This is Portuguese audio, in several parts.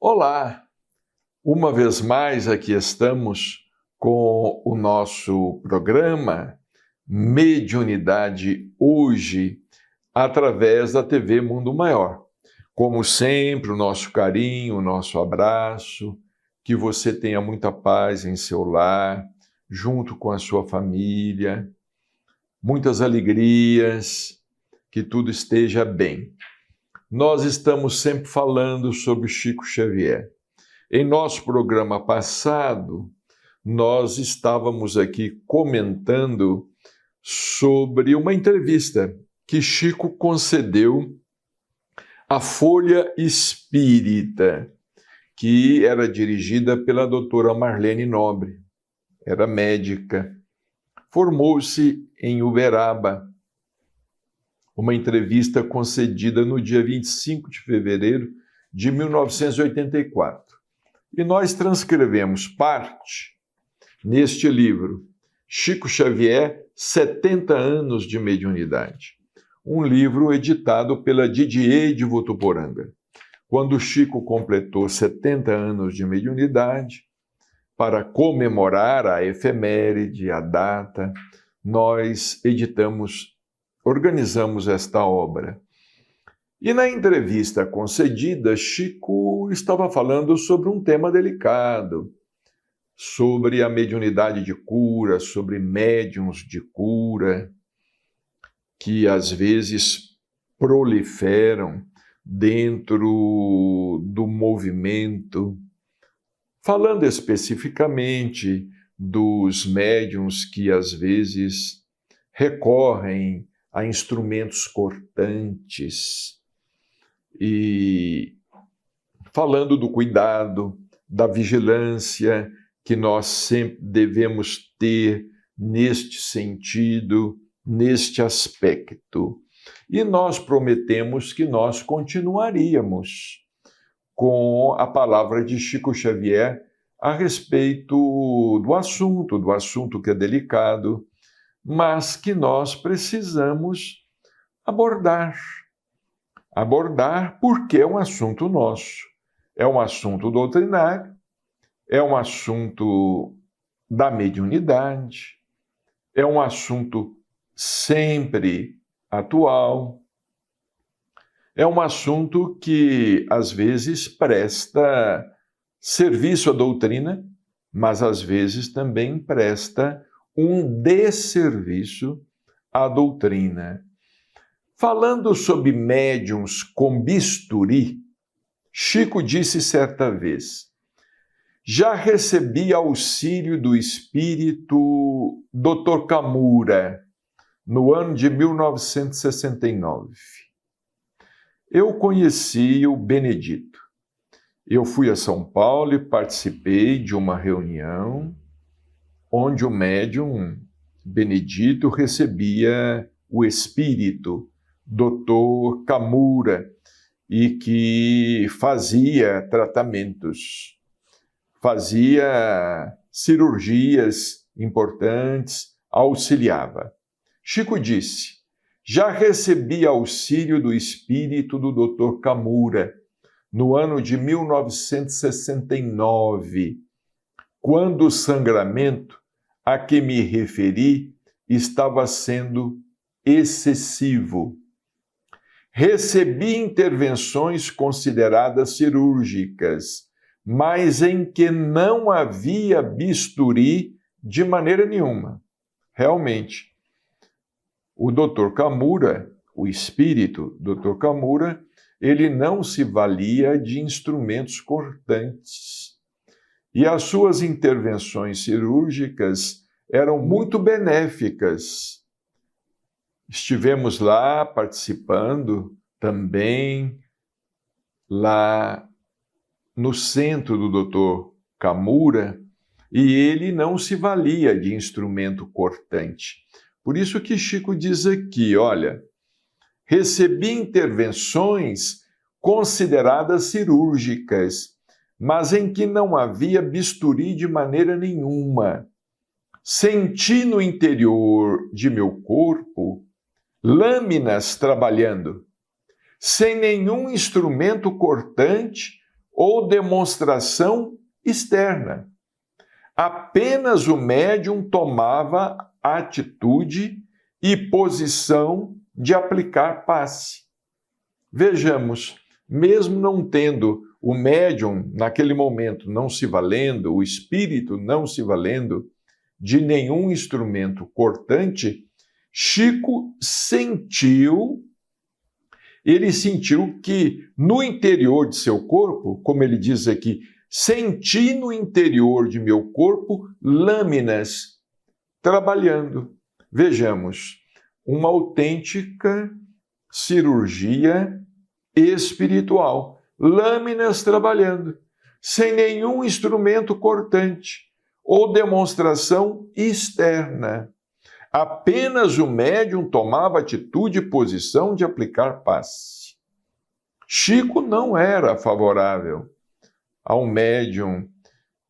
Olá! Uma vez mais aqui estamos com o nosso programa Mediunidade Hoje, através da TV Mundo Maior. Como sempre, o nosso carinho, o nosso abraço, que você tenha muita paz em seu lar, junto com a sua família, muitas alegrias, que tudo esteja bem. Nós estamos sempre falando sobre Chico Xavier. Em nosso programa passado, nós estávamos aqui comentando sobre uma entrevista que Chico concedeu à Folha Espírita, que era dirigida pela doutora Marlene Nobre. Era médica. Formou-se em Uberaba. Uma entrevista concedida no dia 25 de fevereiro de 1984. E nós transcrevemos parte neste livro, Chico Xavier, 70 anos de mediunidade. Um livro editado pela Didier de Votuporanga. Quando Chico completou 70 anos de mediunidade, para comemorar a efeméride, a data, nós organizamos esta obra. E na entrevista concedida, Chico estava falando sobre um tema delicado, sobre a mediunidade de cura, sobre médiuns de cura, que às vezes proliferam dentro do movimento, falando especificamente dos médiuns que às vezes recorrem a instrumentos cortantes e falando do cuidado, da vigilância que nós sempre devemos ter neste sentido, neste aspecto. E nós prometemos que nós continuaríamos com a palavra de Chico Xavier a respeito do assunto que é delicado, mas que nós precisamos abordar. Abordar porque é um assunto nosso, é um assunto doutrinário, é um assunto da mediunidade, é um assunto sempre atual, é um assunto que às vezes presta serviço à doutrina, mas às vezes também presta um desserviço à doutrina. Falando sobre médiuns com bisturi, Chico disse certa vez: já recebi auxílio do espírito Dr. Camura, no ano de 1969. Eu conheci o Benedito. Eu fui a São Paulo e participei de uma reunião onde o médium Benedito recebia o espírito Dr. Camura e que fazia tratamentos, fazia cirurgias importantes, auxiliava. Chico disse: já recebi auxílio do espírito do Dr. Camura no ano de 1969, quando o sangramento a que me referi estava sendo excessivo. Recebi intervenções consideradas cirúrgicas, mas em que não havia bisturi de maneira nenhuma. Realmente, o Dr. Camura, o espírito Dr. Camura, ele não se valia de instrumentos cortantes. E as suas intervenções cirúrgicas eram muito benéficas. Estivemos lá participando também lá no centro do Dr. Kamura, e ele não se valia de instrumento cortante. Por isso que Chico diz aqui, olha, recebi intervenções consideradas cirúrgicas, mas em que não havia bisturi de maneira nenhuma. Senti no interior de meu corpo lâminas trabalhando, sem nenhum instrumento cortante ou demonstração externa. Apenas o médium tomava atitude e posição de aplicar passe. Vejamos, mesmo não tendo o médium, naquele momento, não se valendo, o espírito não se valendo de nenhum instrumento cortante, Chico sentiu que no interior de seu corpo, como ele diz aqui, senti no interior de meu corpo lâminas trabalhando. Vejamos, uma autêntica cirurgia espiritual. Lâminas trabalhando, sem nenhum instrumento cortante ou demonstração externa. Apenas o médium tomava atitude e posição de aplicar passe. Chico não era favorável ao médium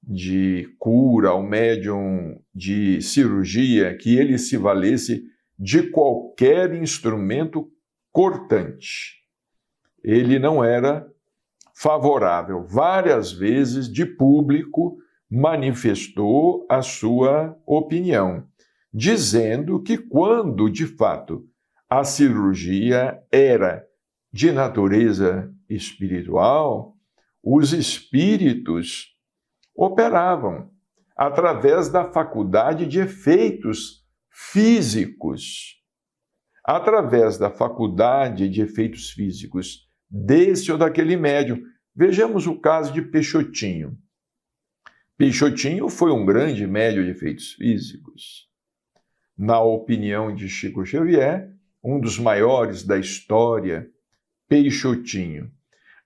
de cura, ao médium de cirurgia, que ele se valesse de qualquer instrumento cortante. Ele não era favorável. Várias vezes, de público, manifestou a sua opinião, dizendo que quando, de fato, a cirurgia era de natureza espiritual, os espíritos operavam através da faculdade de efeitos físicos. Através da faculdade de efeitos físicos desse ou daquele médium. Vejamos o caso de Peixotinho. Peixotinho foi um grande médium de efeitos físicos. Na opinião de Chico Xavier, um dos maiores da história, Peixotinho.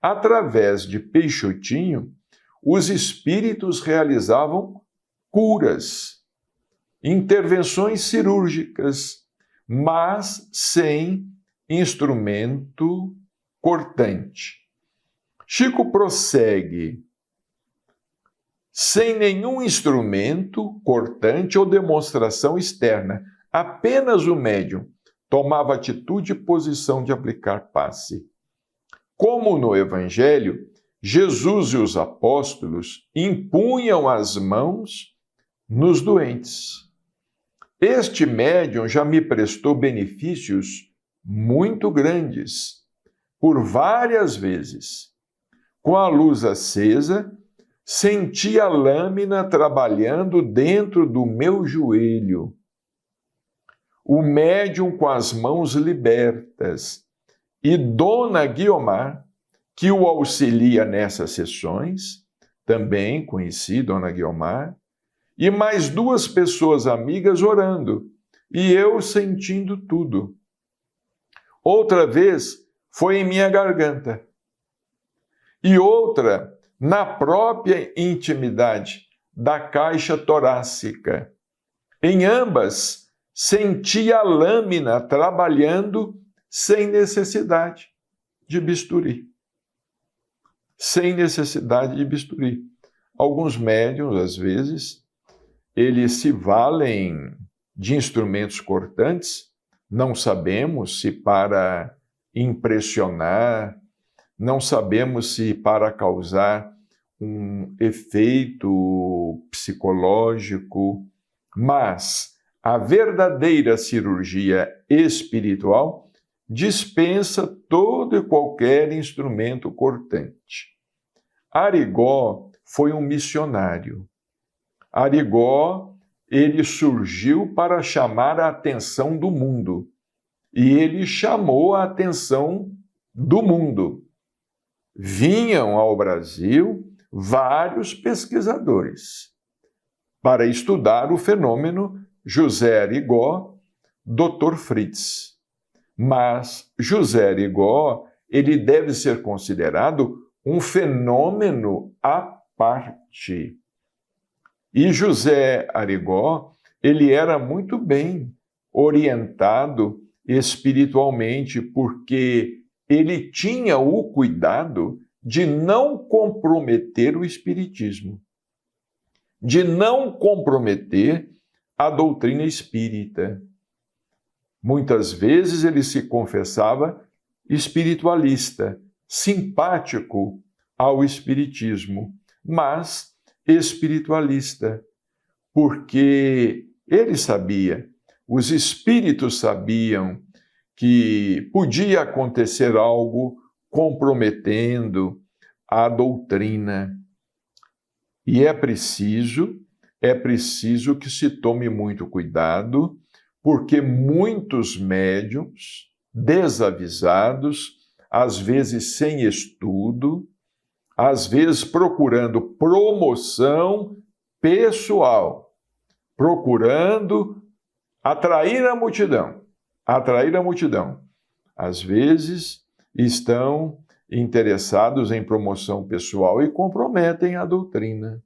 Através de Peixotinho, os espíritos realizavam curas, intervenções cirúrgicas, mas sem instrumento cortante. Chico prossegue, sem nenhum instrumento cortante ou demonstração externa, apenas o médium tomava atitude e posição de aplicar passe. Como no Evangelho, Jesus e os apóstolos impunham as mãos nos doentes. Este médium já me prestou benefícios muito grandes, por várias vezes. Com a luz acesa, senti a lâmina trabalhando dentro do meu joelho. O médium com as mãos libertas e Dona Guiomar, que o auxilia nessas sessões, também conheci Dona Guiomar, e mais 2 pessoas amigas orando, e eu sentindo tudo. Outra vez foi em minha garganta, e outra na própria intimidade da caixa torácica. Em ambas, senti a lâmina trabalhando sem necessidade de bisturi. Sem necessidade de bisturi. Alguns médiuns, às vezes, eles se valem de instrumentos cortantes, não sabemos se para impressionar, não sabemos se para causar um efeito psicológico, mas a verdadeira cirurgia espiritual dispensa todo e qualquer instrumento cortante. Arigó foi um missionário. Arigó, ele surgiu para chamar a atenção do mundo. E ele chamou a atenção do mundo. Vinham ao Brasil vários pesquisadores para estudar o fenômeno José Arigó, Dr. Fritz. Mas José Arigó, ele deve ser considerado um fenômeno à parte. E José Arigó, ele era muito bem orientado espiritualmente, porque ele tinha o cuidado de não comprometer o espiritismo, de não comprometer a doutrina espírita. Muitas vezes ele se confessava espiritualista, simpático ao espiritismo, mas espiritualista, porque ele sabia, os espíritos sabiam que podia acontecer algo comprometendo a doutrina. E é preciso que se tome muito cuidado, porque muitos médiuns desavisados, às vezes sem estudo, às vezes procurando promoção pessoal, procurando atrair a multidão. Às vezes estão interessados em promoção pessoal e comprometem a doutrina,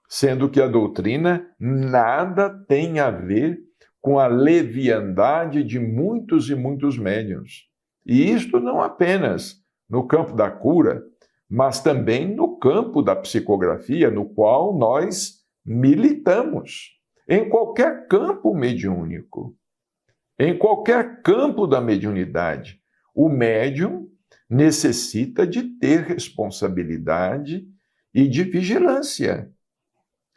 sendo que a doutrina nada tem a ver com a leviandade de muitos e muitos médiuns. E isto não apenas no campo da cura, mas também no campo da psicografia, no qual nós militamos, em qualquer campo mediúnico, em qualquer campo da mediunidade. O médium necessita de ter responsabilidade e de vigilância.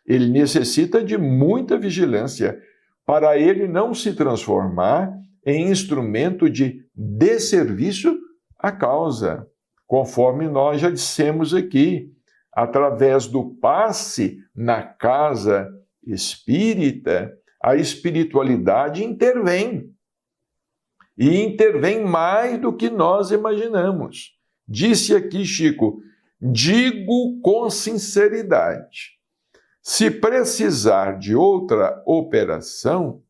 Ele necessita de muita vigilância para ele não se transformar em instrumento de desserviço à causa, conforme nós já dissemos aqui, através do passe na casa espírita, a espiritualidade intervém. E intervém mais do que nós imaginamos. Disse aqui Chico, digo com sinceridade, se precisar de outra operação,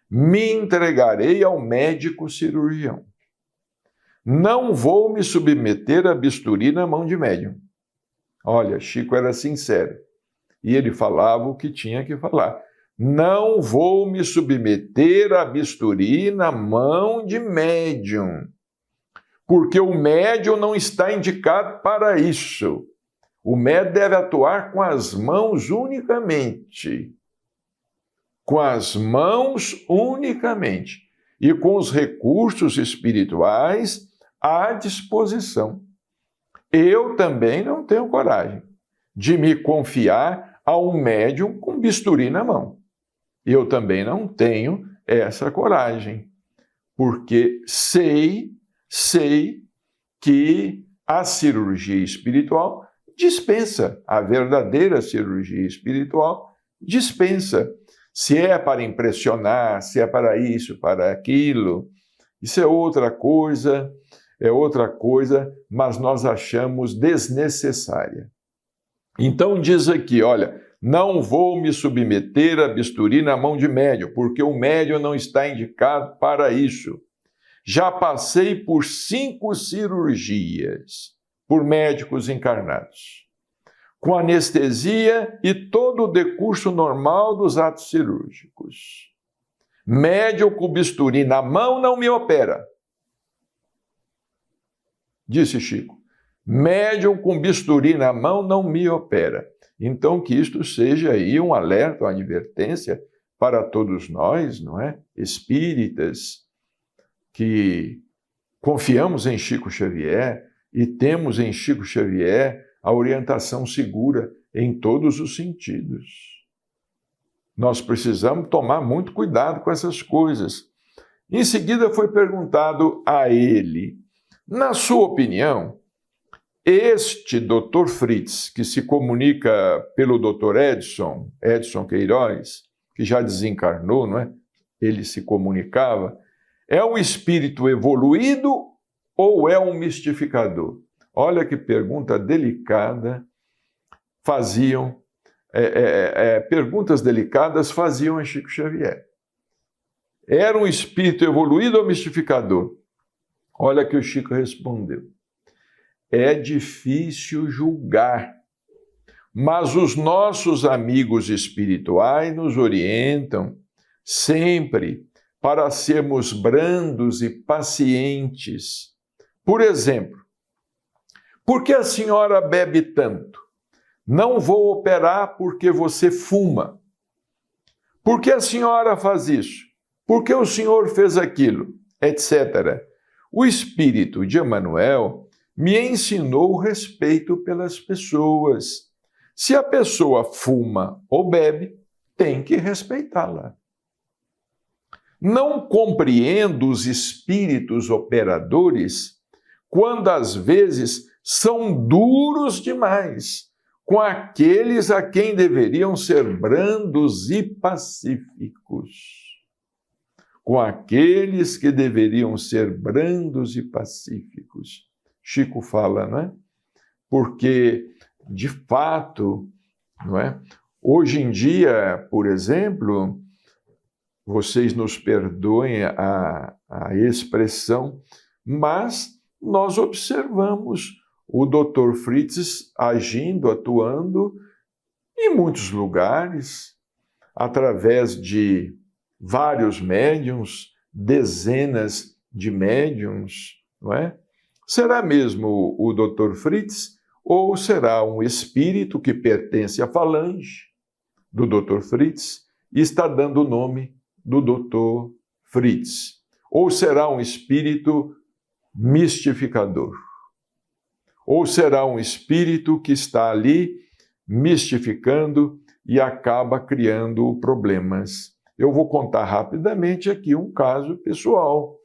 me entregarei ao médico cirurgião. Não vou me submeter a bisturi na mão de médium. Olha, Chico era sincero. E ele falava o que tinha que falar. Não vou me submeter a bisturi na mão de médium, porque o médium não está indicado para isso. O médium deve atuar com as mãos unicamente. Com as mãos unicamente. E com os recursos espirituais à disposição. Eu também não tenho coragem de me confiar a um médium com bisturi na mão. Eu também não tenho essa coragem, porque sei que a cirurgia espiritual dispensa, a verdadeira cirurgia espiritual dispensa. Se é para impressionar, se é para isso, para aquilo, isso é outra coisa, mas nós achamos desnecessária. Então diz aqui, olha, não vou me submeter a bisturi na mão de médium, porque o médium não está indicado para isso. Já passei por 5 cirurgias por médicos encarnados, com anestesia e todo o decurso normal dos atos cirúrgicos. Médium com bisturi na mão não me opera. Disse Chico. Médium com bisturi na mão não me opera. Então, que isto seja aí um alerta, uma advertência para todos nós, não é? Espíritas, que confiamos em Chico Xavier e temos em Chico Xavier a orientação segura em todos os sentidos. Nós precisamos tomar muito cuidado com essas coisas. Em seguida foi perguntado a ele, na sua opinião, este Dr. Fritz, que se comunica pelo Dr. Edson Queiroz, que já desencarnou, não é? Ele se comunicava, é um espírito evoluído ou é um mistificador? Olha que pergunta delicada. Perguntas delicadas faziam a Chico Xavier. Era um espírito evoluído ou mistificador? Olha que o Chico respondeu. é difícil julgar, mas os nossos amigos espirituais nos orientam sempre para sermos brandos e pacientes. Por exemplo, por que a senhora bebe tanto? Não vou operar porque você fuma. Por que a senhora faz isso? Por que o senhor fez aquilo? Etc. O espírito de Emmanuel me ensinou o respeito pelas pessoas. Se a pessoa fuma ou bebe, tem que respeitá-la. Não compreendo os espíritos operadores quando às vezes são duros demais com aqueles a quem deveriam ser brandos e pacíficos. Com aqueles que deveriam ser brandos e pacíficos. Chico fala, não é? Porque, de fato, não é? Hoje em dia, por exemplo, vocês nos perdoem a expressão, mas nós observamos o Dr. Fritz agindo, atuando em muitos lugares, através de vários médiuns, dezenas de médiuns, não é? Será mesmo o Dr. Fritz ou será um espírito que pertence à falange do Dr. Fritz e está dando o nome do Dr. Fritz? Ou será um espírito mistificador? Ou será um espírito que está ali mistificando e acaba criando problemas? Eu vou contar rapidamente aqui um caso pessoal.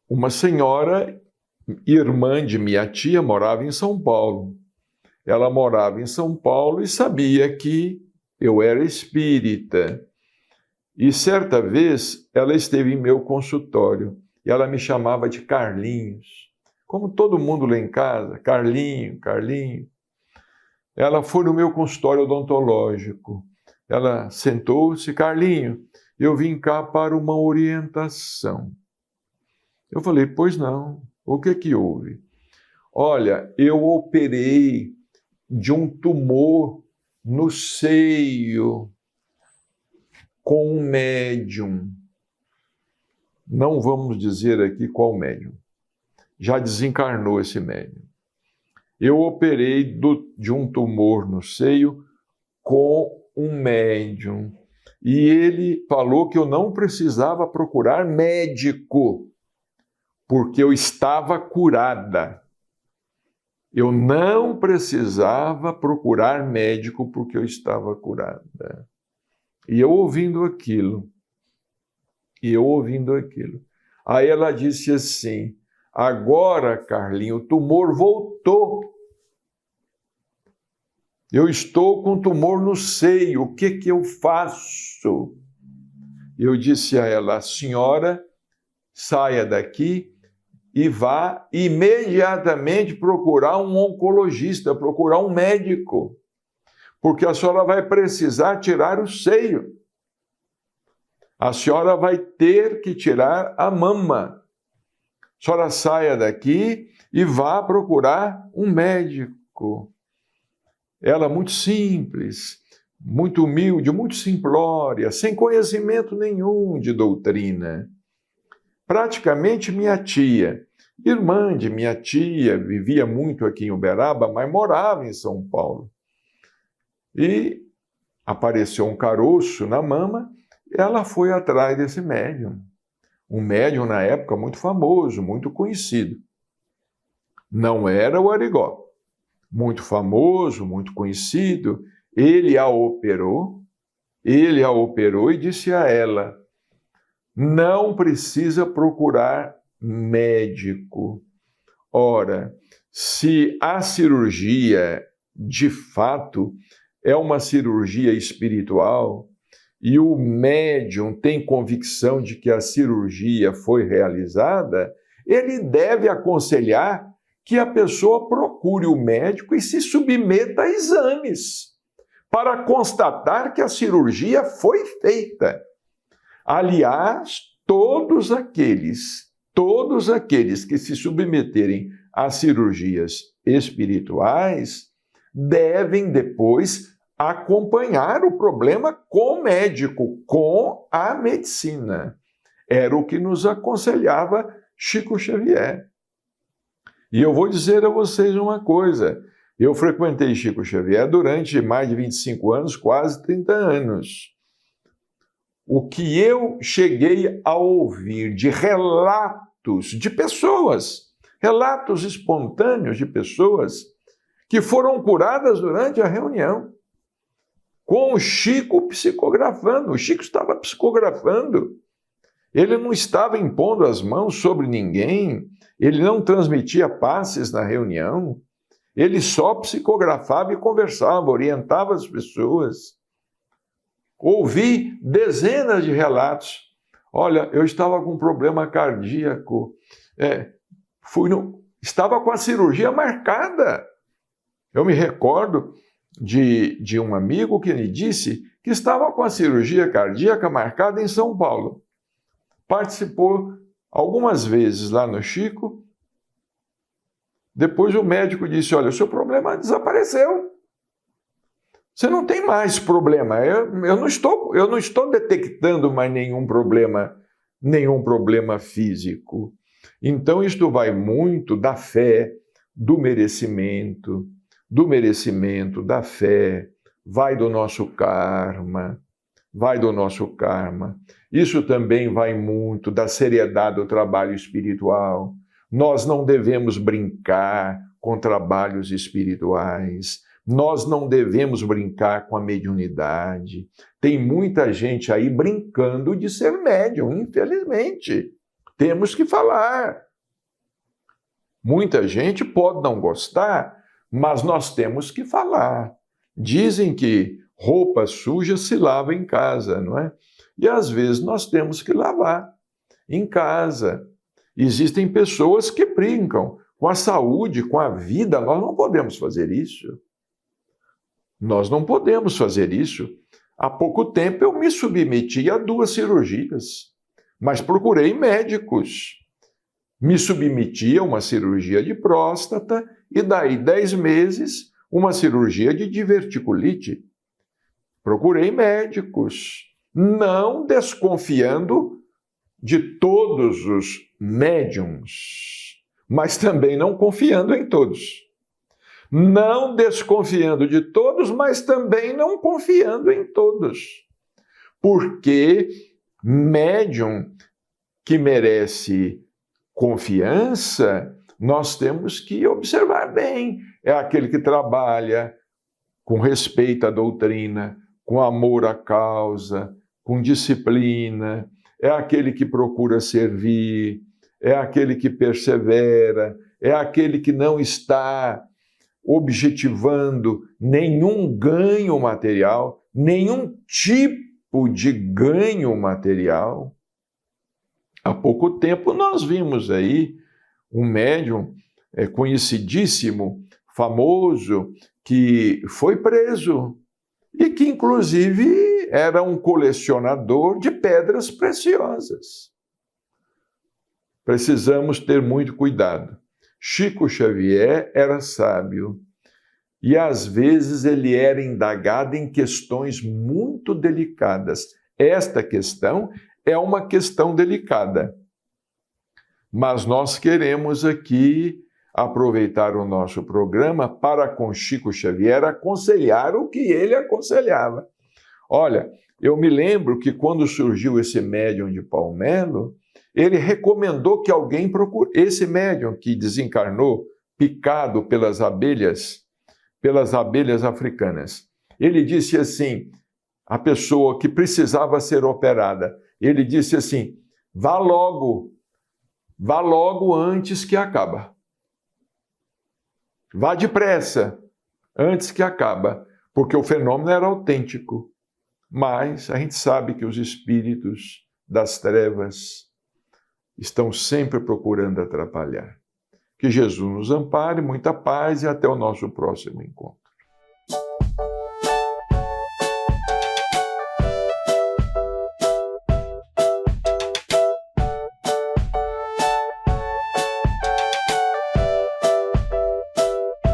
Uma senhora, irmã de minha tia, morava em São Paulo. Ela morava em São Paulo e sabia que eu era espírita. E certa vez ela esteve em meu consultório e ela me chamava de Carlinhos. Como todo mundo lá em casa, Carlinho, Carlinho. Ela foi no meu consultório odontológico. Ela sentou-se, Carlinho, eu vim cá para uma orientação. Eu falei, pois não, o que houve? Olha, eu operei de um tumor no seio com um médium. Não vamos dizer aqui qual médium. Já desencarnou esse médium. Eu operei de um tumor no seio com um médium. E ele falou que eu não precisava procurar médico, porque eu estava curada. Eu não precisava procurar médico porque eu estava curada. E eu ouvindo aquilo. Aí ela disse assim, agora, Carlinho, o tumor voltou. Eu estou com tumor no seio, o que eu faço? Eu disse a ela, a senhora saia daqui e vá imediatamente procurar um oncologista, procurar um médico, porque a senhora vai precisar tirar o seio. A senhora vai ter que tirar a mama. A senhora saia daqui e vá procurar um médico. Ela muito simples, muito humilde, muito simplória, sem conhecimento nenhum de doutrina. Praticamente minha tia, irmã de minha tia, vivia muito aqui em Uberaba, mas morava em São Paulo. E apareceu um caroço na mama, ela foi atrás desse médium. Um médium, na época, muito famoso, muito conhecido. Não era o Arigó. Muito famoso, muito conhecido. Ele a operou e disse a ela, não precisa procurar médico. Ora, se a cirurgia, de fato, é uma cirurgia espiritual, e o médium tem convicção de que a cirurgia foi realizada, ele deve aconselhar que a pessoa procure o médico e se submeta a exames para constatar que a cirurgia foi feita. Aliás, todos aqueles que se submeterem as cirurgias espirituais devem depois acompanhar o problema com o médico, com a medicina. Era o que nos aconselhava Chico Xavier. E eu vou dizer a vocês uma coisa, eu frequentei Chico Xavier durante mais de 25 anos, quase 30 anos. O que eu cheguei a ouvir de relatos de pessoas, relatos espontâneos de pessoas que foram curadas durante a reunião, com o Chico psicografando. O Chico estava psicografando. Ele não estava impondo as mãos sobre ninguém, ele não transmitia passes na reunião, ele só psicografava e conversava, orientava as pessoas. Ouvi dezenas de relatos. Olha, eu estava com um problema cardíaco, estava com a cirurgia marcada. Eu me recordo de um amigo que me disse que estava com a cirurgia cardíaca marcada em São Paulo. Participou algumas vezes lá no Chico. Depois o médico disse, olha, o seu problema desapareceu. Você não tem mais problema. Eu não estou detectando mais nenhum problema físico. Então isto vai muito da fé, do merecimento, da fé, vai do nosso karma. Isso também vai muito da seriedade do trabalho espiritual. Nós não devemos brincar com trabalhos espirituais. Nós não devemos brincar com a mediunidade. Tem muita gente aí brincando de ser médium, infelizmente. Temos que falar. Muita gente pode não gostar, mas nós temos que falar. Dizem que roupa suja se lava em casa, não é? E às vezes nós temos que lavar em casa. Existem pessoas que brincam com a saúde, com a vida. Nós não podemos fazer isso. Há pouco tempo eu me submeti a 2 cirurgias, mas procurei médicos. Me submeti a uma cirurgia de próstata e daí 10 meses uma cirurgia de diverticulite. Procurei médicos, não desconfiando de todos os médiums, mas também não confiando em todos. Não desconfiando de todos, mas também não confiando em todos. Porque médium que merece confiança, nós temos que observar bem. É aquele que trabalha com respeito à doutrina, com amor à causa, com disciplina, é aquele que procura servir, é aquele que persevera, é aquele que não está objetivando nenhum ganho material, nenhum tipo de ganho material. Há pouco tempo nós vimos aí um médium conhecidíssimo, famoso, que foi preso e que inclusive era um colecionador de pedras preciosas. Precisamos ter muito cuidado. Chico Xavier era sábio e às vezes ele era indagado em questões muito delicadas. Esta questão é uma questão delicada, mas nós queremos aqui aproveitar o nosso programa para, com Chico Xavier, aconselhar o que ele aconselhava. Olha, eu me lembro que quando surgiu esse médium de Palmelo, ele recomendou que alguém procure. Esse médium que desencarnou, picado pelas abelhas africanas. Ele disse assim, a pessoa que precisava ser operada, ele disse assim, vá logo antes que acaba. Vá depressa, antes que acaba, porque o fenômeno era autêntico. Mas a gente sabe que os espíritos das trevas estão sempre procurando atrapalhar. Que Jesus nos ampare, muita paz e até o nosso próximo encontro.